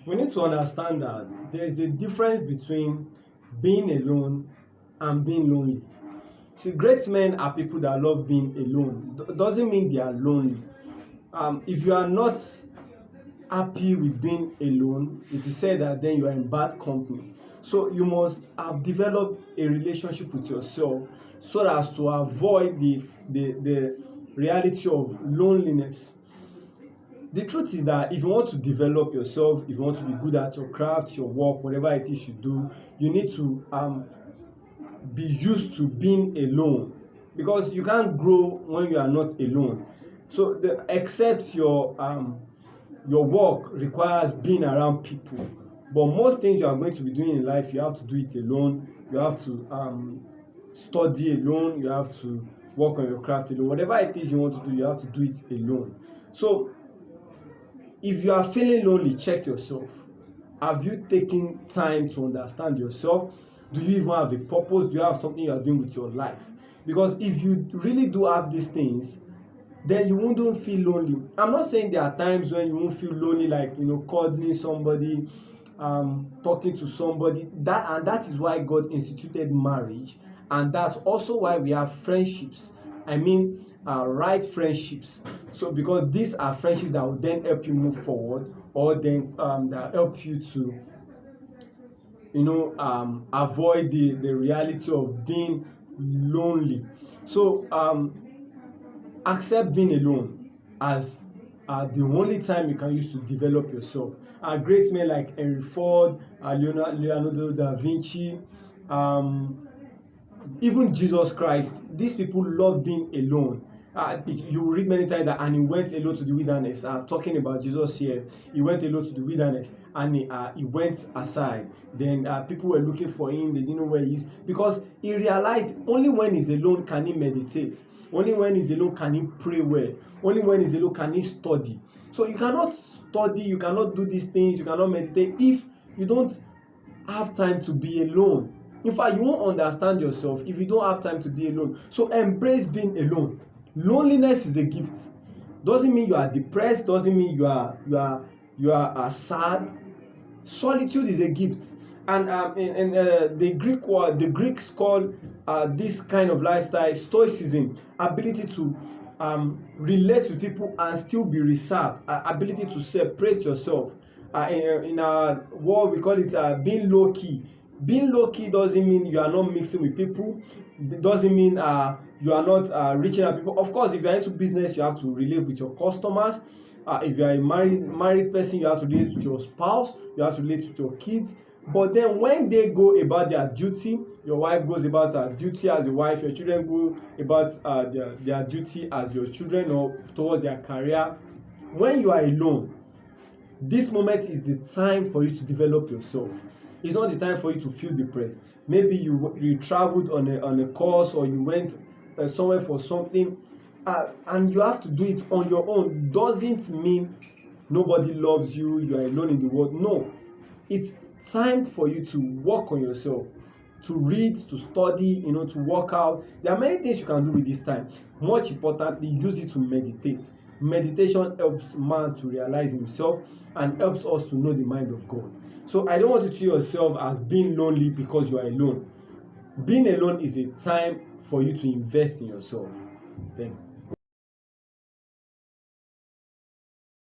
We need to understand that there is a difference between being alone and being lonely. See, great men are people that love being alone. Doesn't mean they are lonely. If you are not happy with being alone, it is said that then you are in bad company. So you must have developed a relationship with yourself so as to avoid the reality of loneliness. The truth is that if you want to develop yourself, if you want to be good at your craft, your work, whatever it is you do, you need to be used to being alone, because you can't grow when you are not alone. So except your work requires being around people, but most things you are going to be doing in life, you have to do it alone. You have to study alone. You have to work on your craft alone. Whatever it is you want to do, you have to do it alone. So if you are feeling lonely, check yourself. Have you taken time to understand yourself? Do you even have a purpose? Do you have something you are doing with your life? Because if you really do have these things, then you won't feel lonely. I'm not saying there are times when you won't feel lonely, like cuddling somebody, talking to somebody. That is why God instituted marriage, and that's also why we have friendships. I mean, right friendships. So because these are friendships that will then help you move forward, or then that help you to avoid the reality of being lonely. So accept being alone as the only time you can use to develop yourself. Great men like Henry Ford, Leonardo da Vinci, even Jesus Christ, these people love being alone. You read many times that, and he went alone to the wilderness. Talking about Jesus here, he went alone to the wilderness, and he went aside. Then people were looking for him; they didn't know where he is, because he realized only when he's alone can he meditate. Only when he's alone can he pray well. Only when he's alone can he study. So you cannot study, you cannot do these things, you cannot meditate if you don't have time to be alone. In fact, you won't understand yourself if you don't have time to be alone. So embrace being alone. Loneliness is a gift. Doesn't mean you are depressed, doesn't mean you are sad. Solitude is a gift. And the Greeks call this kind of lifestyle stoicism, ability to relate with people and still be reserved, ability to separate yourself. In our world, we call it being low key. Being low key doesn't mean you are not mixing with people. It doesn't mean you are not reaching out people. Of course, if you are into business, you have to relate with your customers. If you are a married person, you have to relate with your spouse. You have to relate with your kids. But then when they go about their duty, your wife goes about her duty as a wife, your children go about their duty as your children, or towards their career. When you are alone, this moment is the time for you to develop yourself. It's not the time for you to feel depressed. Maybe you traveled on a course, or you went somewhere for something, and you have to do it on your own. Doesn't mean nobody loves you, you are alone in the world. No, it's time for you to work on yourself, to read, to study, to work out. There are many things you can do with this time. Much importantly, use it to meditate. Meditation helps man to realize himself and helps us to know the mind of God. So I don't want you to see yourself as being lonely because you are alone. Being alone is a time for you to invest in yourself. Thank you.